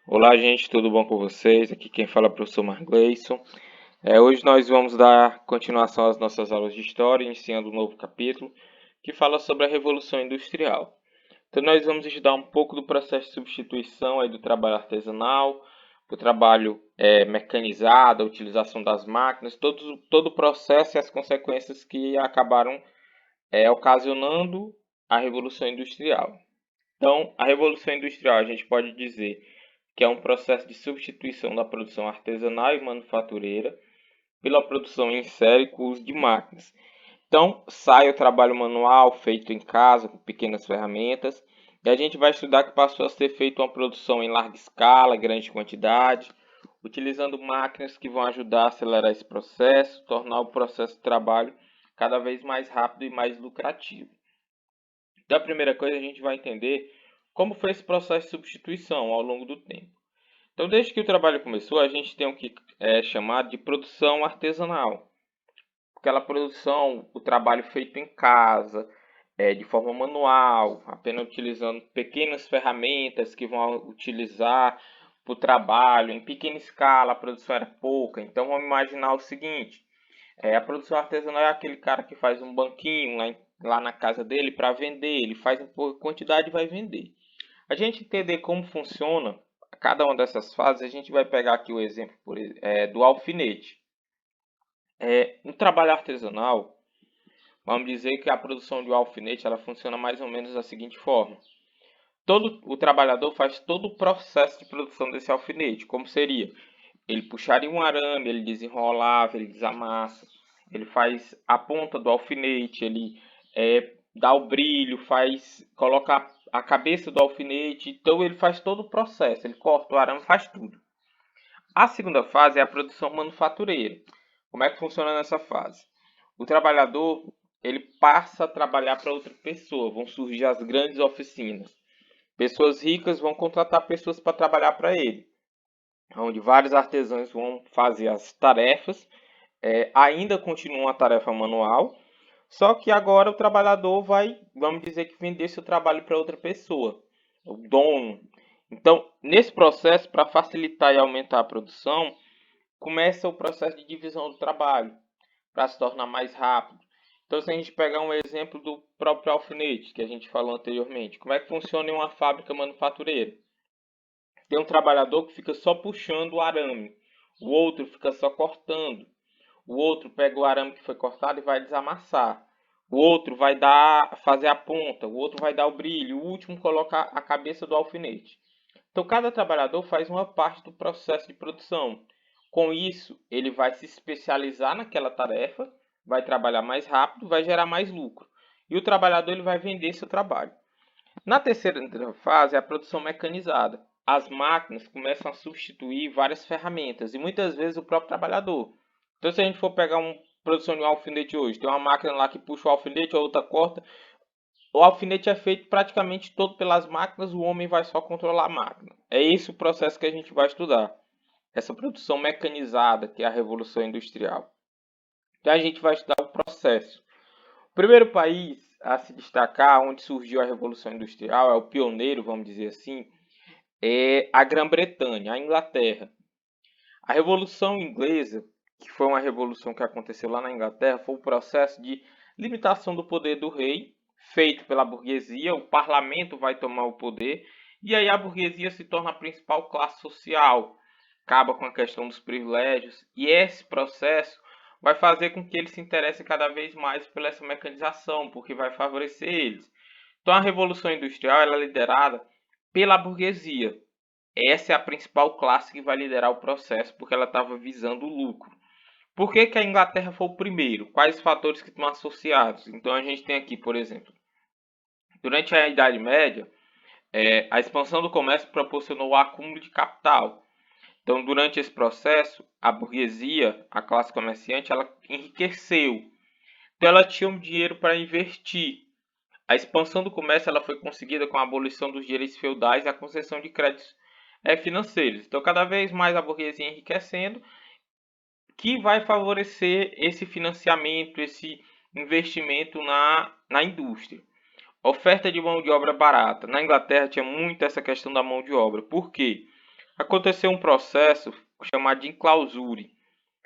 Olá, gente, tudo bom com vocês? Aqui quem fala é o professor Margleison. Hoje nós vamos dar continuação às nossas aulas de história, iniciando um novo capítulo que fala sobre a Revolução Industrial. Então nós vamos estudar um pouco do processo de substituição aí do trabalho artesanal, do trabalho mecanizado, a utilização das máquinas, todo o processo e as consequências que acabaram ocasionando a Revolução Industrial. Então, a Revolução Industrial a gente pode dizer que é um processo de substituição da produção artesanal e manufatureira pela produção em série com uso de máquinas. Então, sai o trabalho manual feito em casa com pequenas ferramentas, e a gente vai estudar que passou a ser feita uma produção em larga escala, grande quantidade, utilizando máquinas que vão ajudar a acelerar esse processo, tornar o processo de trabalho cada vez mais rápido e mais lucrativo. Então, a primeira coisa a gente vai entender como foi esse processo de substituição ao longo do tempo. Então, desde que o trabalho começou, a gente tem o que é chamado de produção artesanal. Aquela produção, o trabalho feito em casa, de forma manual, apenas utilizando pequenas ferramentas que vão utilizar para o trabalho, em pequena escala, a produção era pouca. Então, vamos imaginar o seguinte, a produção artesanal é aquele cara que faz um banquinho lá na casa dele para vender, ele faz em pouca quantidade e vai vender. A gente entender como funciona cada uma dessas fases, a gente vai pegar aqui o exemplo do alfinete. No trabalho artesanal, vamos dizer que a produção de um alfinete ela funciona mais ou menos da seguinte forma. O trabalhador faz todo o processo de produção desse alfinete, como seria? Ele puxaria um arame, ele desenrolava, ele desamassa, ele faz a ponta do alfinete, ele dá o brilho, coloca a cabeça do alfinete, então ele faz todo o processo, ele corta o arame, faz tudo. A segunda fase é a produção manufatureira. Como é que funciona nessa fase? O trabalhador ele passa a trabalhar para outra pessoa, vão surgir as grandes oficinas. Pessoas ricas vão contratar pessoas para trabalhar para ele, onde vários artesãos vão fazer as tarefas, ainda continua uma tarefa manual, só que agora o trabalhador vai, vamos dizer que vender seu trabalho para outra pessoa, o dono. Então, nesse processo, para facilitar e aumentar a produção, começa o processo de divisão do trabalho, para se tornar mais rápido. Então, se a gente pegar um exemplo do próprio alfinete, que a gente falou anteriormente, como é que funciona em uma fábrica manufatureira? Tem um trabalhador que fica só puxando o arame, o outro fica só cortando, o outro pega o arame que foi cortado e vai desamassar, o outro vai fazer a ponta, o outro vai dar o brilho, o último coloca a cabeça do alfinete. Então, cada trabalhador faz uma parte do processo de produção. Com isso, ele vai se especializar naquela tarefa, vai trabalhar mais rápido, vai gerar mais lucro. E o trabalhador ele vai vender seu trabalho. Na terceira fase é a produção mecanizada. As máquinas começam a substituir várias ferramentas e muitas vezes o próprio trabalhador. Então, se a gente for pegar uma produção de um alfinete hoje, tem uma máquina lá que puxa o alfinete, a outra corta. O alfinete é feito praticamente todo pelas máquinas, o homem vai só controlar a máquina. É esse o processo que a gente vai estudar. Essa produção mecanizada, que é a Revolução Industrial. Então a gente vai estudar o processo. O primeiro país a se destacar, onde surgiu a Revolução Industrial, é o pioneiro, vamos dizer assim, é a Grã-Bretanha, a Inglaterra. A Revolução Inglesa, que foi uma revolução que aconteceu lá na Inglaterra, foi o processo de limitação do poder do rei, feito pela burguesia, o parlamento vai tomar o poder, e aí a burguesia se torna a principal classe social, acaba com a questão dos privilégios, e esse processo vai fazer com que eles se interessem cada vez mais por essa mecanização, porque vai favorecer eles. Então a Revolução Industrial ela é liderada pela burguesia. Essa é a principal classe que vai liderar o processo, porque ela estava visando o lucro. Por que, que a Inglaterra foi o primeiro? Quais fatores que estão associados? Então a gente tem aqui, por exemplo, durante a Idade Média, a expansão do comércio proporcionou o acúmulo de capital. Então, durante esse processo, a burguesia, a classe comerciante, ela enriqueceu. Então, ela tinha um dinheiro para investir. A expansão do comércio ela foi conseguida com a abolição dos direitos feudais e a concessão de créditos financeiros. Então, cada vez mais a burguesia enriquecendo, que vai favorecer esse financiamento, esse investimento na indústria. Oferta de mão de obra barata. Na Inglaterra tinha muito essa questão da mão de obra. Por quê? Aconteceu um processo chamado de enclausure.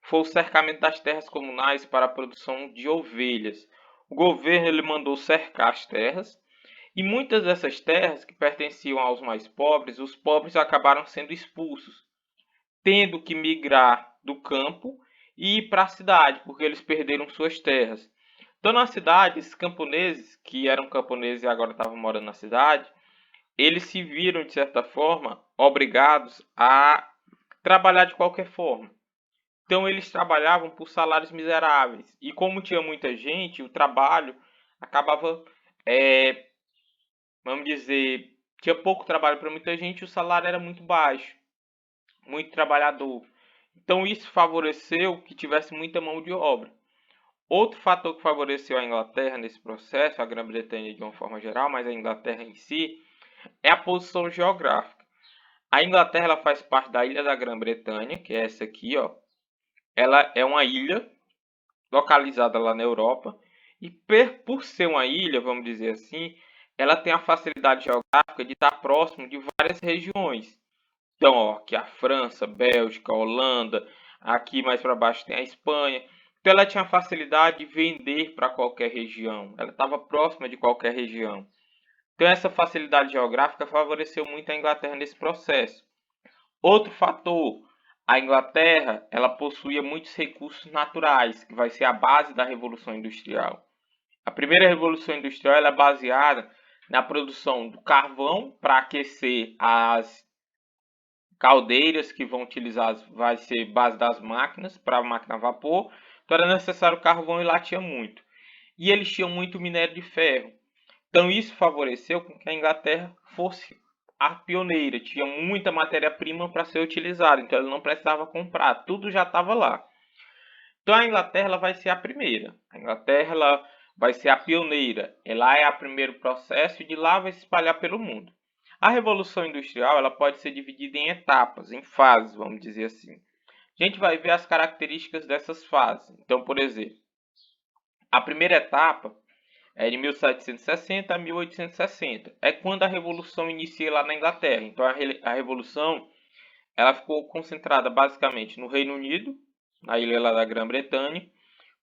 Foi o cercamento das terras comunais para a produção de ovelhas. O governo ele mandou cercar as terras e muitas dessas terras que pertenciam aos mais pobres, os pobres acabaram sendo expulsos, tendo que migrar do campo e ir para a cidade, porque eles perderam suas terras. Então, na cidade, esses camponeses, que eram camponeses e agora estavam morando na cidade, eles se viram, de certa forma, obrigados a trabalhar de qualquer forma. Então, eles trabalhavam por salários miseráveis. E como tinha muita gente, o trabalho acabava, é, vamos dizer, tinha pouco trabalho para muita gente e o salário era muito baixo, muito trabalhador. Então, isso favoreceu que tivesse muita mão de obra. Outro fator que favoreceu a Inglaterra nesse processo, a Grã-Bretanha de uma forma geral, mas a Inglaterra em si, é a posição geográfica. A Inglaterra ela faz parte da ilha da Grã-Bretanha, que é essa aqui, ó. Ela é uma ilha localizada lá na Europa e por ser uma ilha, vamos dizer assim, ela tem a facilidade geográfica de estar próximo de várias regiões. Então, ó, aqui a França, Bélgica, Holanda, aqui mais para baixo tem a Espanha. Então, ela tinha facilidade de vender para qualquer região. Ela estava próxima de qualquer região. Então, essa facilidade geográfica favoreceu muito a Inglaterra nesse processo. Outro fator, a Inglaterra, ela possuía muitos recursos naturais, que vai ser a base da Revolução Industrial. A primeira Revolução Industrial ela é baseada na produção do carvão para aquecer as caldeiras que vão utilizar, vai ser base das máquinas, para a máquina a vapor. Então era necessário carvão e lá tinha muito. E eles tinham muito minério de ferro. Então isso favoreceu com que a Inglaterra fosse a pioneira. Tinha muita matéria-prima para ser utilizada, então ela não precisava comprar, tudo já estava lá. Então a Inglaterra ela vai ser a primeira. A Inglaterra ela vai ser a pioneira. Ela é o primeiro processo e de lá vai se espalhar pelo mundo. A Revolução Industrial ela pode ser dividida em etapas, em fases, vamos dizer assim. A gente vai ver as características dessas fases. Então, por exemplo, a primeira etapa é de 1760 a 1860. É quando a Revolução inicia lá na Inglaterra. Então, a Revolução ela ficou concentrada basicamente no Reino Unido, na ilha lá da Grã-Bretanha,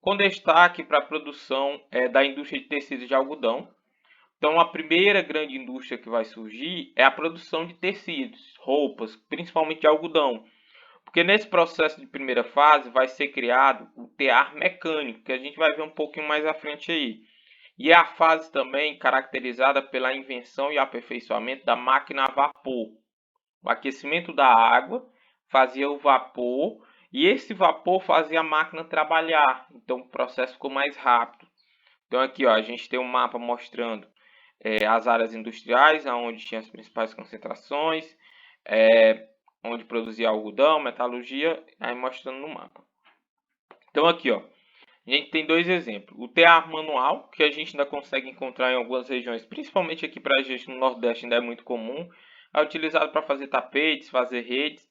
com destaque para a produção da indústria de tecidos de algodão. Então, a primeira grande indústria que vai surgir é a produção de tecidos, roupas, principalmente de algodão. Porque nesse processo de primeira fase vai ser criado o tear mecânico, que a gente vai ver um pouquinho mais à frente aí. E é a fase também caracterizada pela invenção e aperfeiçoamento da máquina a vapor. O aquecimento da água fazia o vapor e esse vapor fazia a máquina trabalhar. Então o processo ficou mais rápido. Então aqui ó, a gente tem um mapa mostrando as áreas industriais, onde tinha as principais concentrações, onde produzia algodão, metalurgia, aí mostrando no mapa. Então aqui ó, a gente tem dois exemplos. O tear manual, que a gente ainda consegue encontrar em algumas regiões, principalmente aqui para a gente no Nordeste ainda é muito comum, é utilizado para fazer tapetes, fazer redes.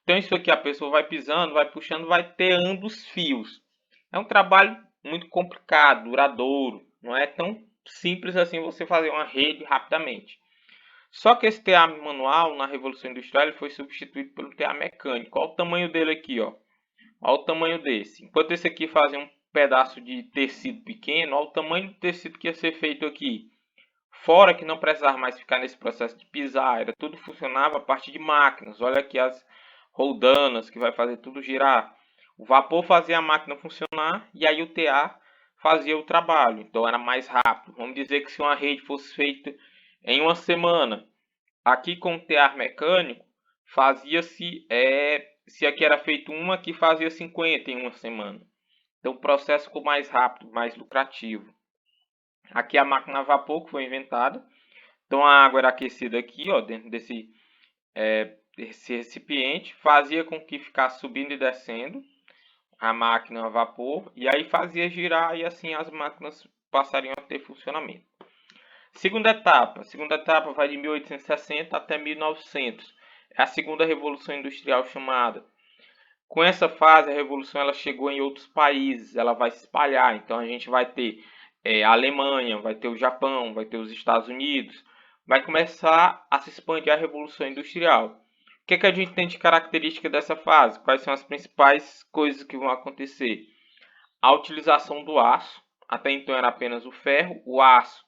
Então isso aqui a pessoa vai pisando, vai puxando, vai teando os fios. É um trabalho muito complicado, duradouro, não é tão simples assim você fazer uma rede rapidamente. Só que esse tear manual na Revolução Industrial ele foi substituído pelo tear mecânico. Olha o tamanho dele aqui, ó. Olha o tamanho desse. Enquanto esse aqui fazia um pedaço de tecido pequeno, olha o tamanho do tecido que ia ser feito aqui. Fora que não precisava mais ficar nesse processo de pisar, era tudo funcionava a partir de máquinas. Olha aqui as roldanas que vai fazer tudo girar. O vapor fazia a máquina funcionar e aí o TA fazia o trabalho. Então era mais rápido. Vamos dizer que se uma rede fosse feita em uma semana, aqui com o tear mecânico fazia-se se aqui era feito uma, aqui fazia 50 em uma semana. Então o processo ficou mais rápido, mais lucrativo. Aqui a máquina a vapor que foi inventada. Então a água era aquecida aqui, ó, dentro desse recipiente, fazia com que ficasse subindo e descendo a máquina a vapor e aí fazia girar e assim as máquinas passariam a ter funcionamento. Segunda etapa vai de 1860 até 1900. É a segunda revolução industrial chamada. Com essa fase a revolução ela chegou em outros países, ela vai se espalhar. Então a gente vai ter a Alemanha, vai ter o Japão, vai ter os Estados Unidos, vai começar a se expandir a revolução industrial. O que a gente tem de característica dessa fase? Quais são as principais coisas que vão acontecer? A utilização do aço, até então era apenas o ferro, o aço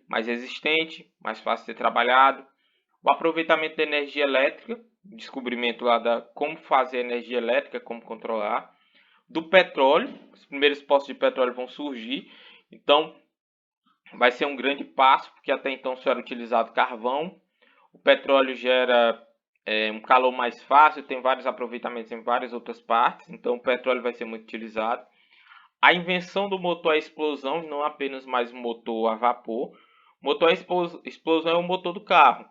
mais resistente, mais fácil de ser trabalhado. O aproveitamento da energia elétrica, descobrimento lá da como fazer energia elétrica, como controlar. Do petróleo, os primeiros poços de petróleo vão surgir, então vai ser um grande passo, porque até então só era utilizado carvão. O petróleo gera um calor mais fácil, tem vários aproveitamentos em várias outras partes, então o petróleo vai ser muito utilizado. A invenção do motor a explosão, não apenas mais um motor a vapor. O motor a explosão é o motor do carro.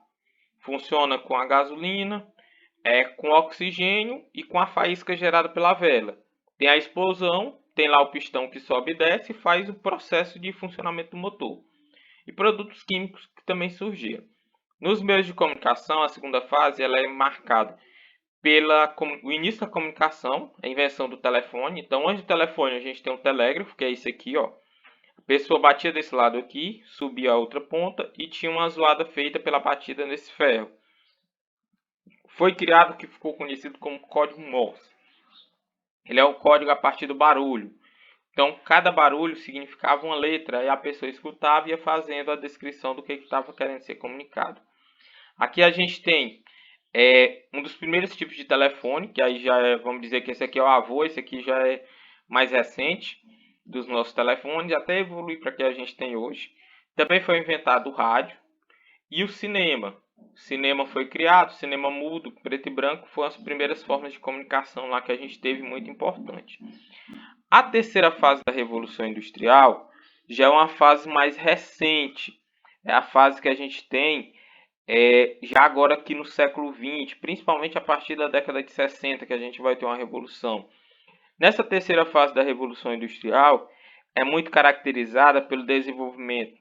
Funciona com a gasolina, com oxigênio e com a faísca gerada pela vela. Tem a explosão, tem lá o pistão que sobe e desce e faz o processo de funcionamento do motor. E produtos químicos que também surgiram. Nos meios de comunicação, a segunda fase ela é marcada pelo início da comunicação, a invenção do telefone. Então, antes do telefone, a gente tem um telégrafo, que é esse aqui, ó. A pessoa batia desse lado aqui, subia a outra ponta e tinha uma zoada feita pela batida nesse ferro. Foi criado o que ficou conhecido como código Morse. Ele é o código a partir do barulho. Então, cada barulho significava uma letra e a pessoa escutava e ia fazendo a descrição do que estava querendo ser comunicado. Aqui a gente tem um dos primeiros tipos de telefone, que aí já é, vamos dizer que esse aqui é o avô, esse aqui já é mais recente dos nossos telefones, até evoluir para o que a gente tem hoje. Também foi inventado o rádio e o cinema. O cinema foi criado, o cinema mudo, preto e branco, foram as primeiras formas de comunicação lá que a gente teve, muito importante. A terceira fase da Revolução Industrial já é uma fase mais recente, é a fase que a gente tem já agora aqui no século XX, principalmente a partir da década de 60, que a gente vai ter uma revolução. Nessa terceira fase da Revolução Industrial, é muito caracterizada pelo desenvolvimento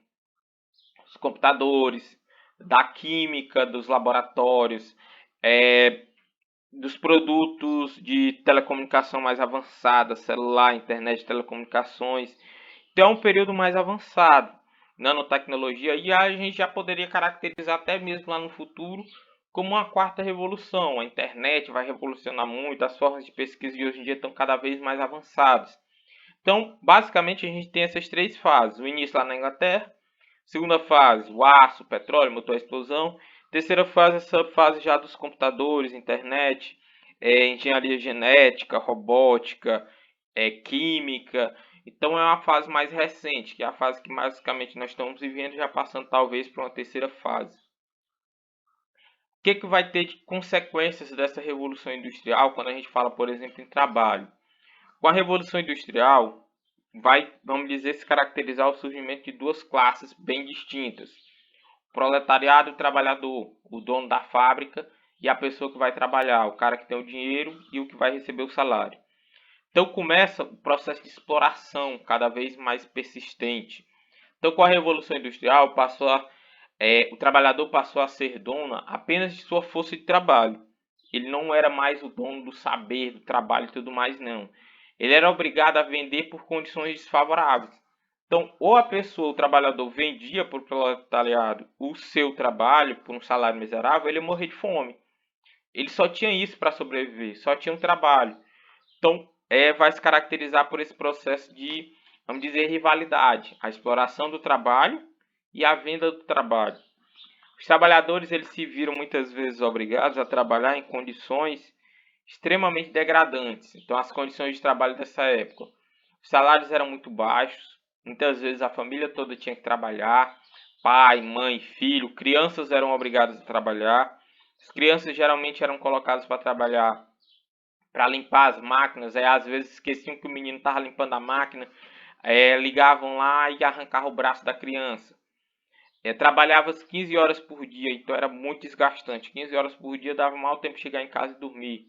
dos computadores, da química, dos laboratórios, dos produtos de telecomunicação mais avançada, celular, internet de telecomunicações. Então é um período mais avançado, nanotecnologia, e a gente já poderia caracterizar até mesmo lá no futuro como uma quarta revolução. A internet vai revolucionar muito, as formas de pesquisa de hoje em dia estão cada vez mais avançadas. Então, basicamente, a gente tem essas três fases. O início lá na Inglaterra, segunda fase, o aço, o petróleo, motor a explosão. Terceira fase, essa fase já dos computadores, internet, engenharia genética, robótica, química. Então é uma fase mais recente, que é a fase que basicamente nós estamos vivendo, já passando talvez para uma terceira fase. O que vai ter de consequências dessa revolução industrial quando a gente fala, por exemplo, em trabalho? Com a revolução industrial, vai, vamos dizer, se caracterizar o surgimento de duas classes bem distintas. O proletariado e o trabalhador, o dono da fábrica e a pessoa que vai trabalhar, o cara que tem o dinheiro e o que vai receber o salário. Então começa o processo de exploração cada vez mais persistente. Então com a Revolução Industrial o trabalhador passou a ser dono apenas de sua força de trabalho. Ele não era mais o dono do saber, do trabalho e tudo mais, não. Ele era obrigado a vender por condições desfavoráveis. Então, ou a pessoa, o trabalhador, vendia para o proletariado o seu trabalho por um salário miserável, ele ia morrer de fome. Ele só tinha isso para sobreviver, só tinha um trabalho. Então, vai se caracterizar por esse processo de, vamos dizer, rivalidade. A exploração do trabalho e a venda do trabalho. Os trabalhadores eles se viram muitas vezes obrigados a trabalhar em condições extremamente degradantes. Então, as condições de trabalho dessa época, os salários eram muito baixos, muitas vezes a família toda tinha que trabalhar, pai, mãe, filho, crianças eram obrigadas a trabalhar. As crianças geralmente eram colocadas para trabalhar para limpar as máquinas, às vezes esqueciam que o menino estava limpando a máquina, ligavam lá e arrancavam o braço da criança. Trabalhava 15 horas por dia, então era muito desgastante. 15 horas por dia dava mal tempo de chegar em casa e dormir.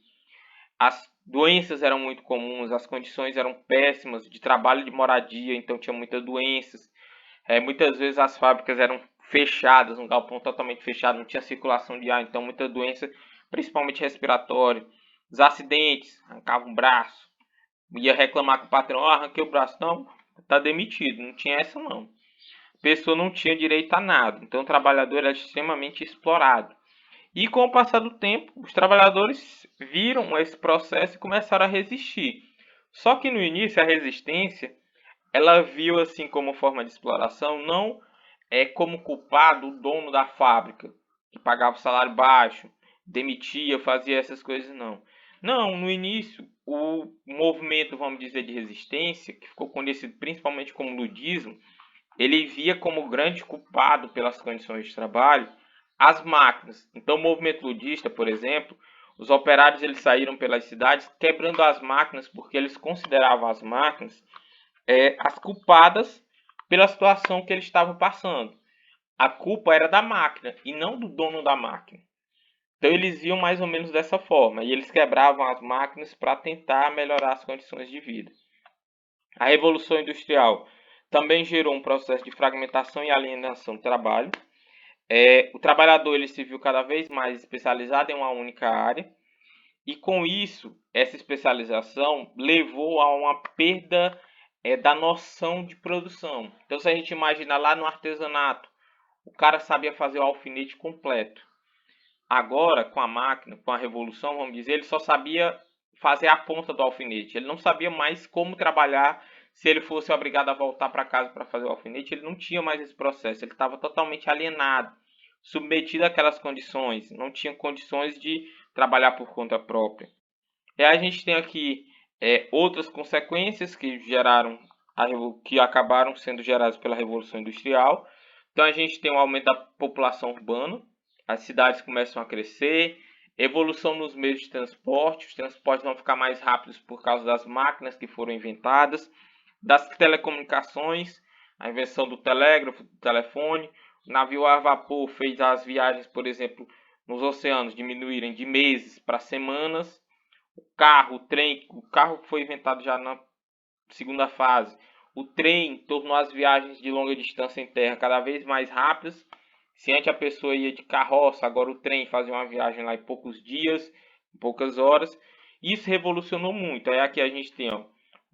As doenças eram muito comuns, as condições eram péssimas de trabalho e de moradia, então tinha muitas doenças. Muitas vezes as fábricas eram fechadas, um galpão totalmente fechado, não tinha circulação de ar, então muita doença, principalmente respiratória. Os acidentes, arrancava um braço, ia reclamar com o patrão, arranquei o braço, não, tá demitido, não tinha essa não. A pessoa não tinha direito a nada, então o trabalhador era extremamente explorado. E com o passar do tempo, os trabalhadores viram esse processo e começaram a resistir. Só que no início a resistência, ela viu assim como forma de exploração, não como culpado o dono da fábrica, que pagava salário baixo, demitia, fazia essas coisas, não. Não, no início, o movimento, vamos dizer, de resistência, que ficou conhecido principalmente como ludismo, ele via como grande culpado pelas condições de trabalho as máquinas. Então, o movimento ludista, por exemplo, os operários eles saíram pelas cidades quebrando as máquinas porque eles consideravam as máquinas as culpadas pela situação que eles estavam passando. A culpa era da máquina e não do dono da máquina. Então eles iam mais ou menos dessa forma e eles quebravam as máquinas para tentar melhorar as condições de vida. A Revolução Industrial também gerou um processo de fragmentação e alienação do trabalho. O trabalhador ele se viu cada vez mais especializado em uma única área e com isso, essa especialização levou a uma perda da noção de produção. Então se a gente imaginar lá no artesanato, o cara sabia fazer o alfinete completo. Agora, com a máquina, com a revolução, vamos dizer, ele só sabia fazer a ponta do alfinete. Ele não sabia mais como trabalhar. Se ele fosse obrigado a voltar para casa para fazer o alfinete, ele não tinha mais esse processo. Ele estava totalmente alienado, submetido àquelas condições. Não tinha condições de trabalhar por conta própria. E aí a gente tem aqui outras consequências que geraram que acabaram sendo geradas pela Revolução Industrial. Então a gente tem um aumento da população urbana, as cidades começam a crescer, evolução nos meios de transporte, os transportes vão ficar mais rápidos por causa das máquinas que foram inventadas, das telecomunicações, a invenção do telégrafo, do telefone, o navio a vapor fez as viagens, por exemplo, nos oceanos diminuírem de meses para semanas, o trem, o carro foi inventado já na segunda fase. O trem tornou as viagens de longa distância em terra cada vez mais rápidas. Se antes a pessoa ia de carroça, agora o trem fazia uma viagem lá em poucos dias, em poucas horas. Isso revolucionou muito. Aí aqui a gente tem um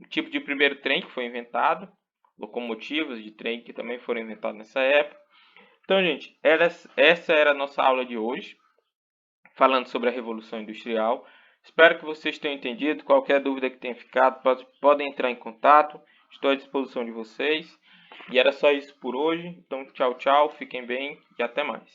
tipo de primeiro trem que foi inventado, locomotivas de trem que também foram inventadas nessa época. Então, gente, essa era a nossa aula de hoje, falando sobre a Revolução Industrial. Espero que vocês tenham entendido. Qualquer dúvida que tenha ficado, podem entrar em contato. Estou à disposição de vocês. E era só isso por hoje. Então, tchau, tchau. Fiquem bem e até mais.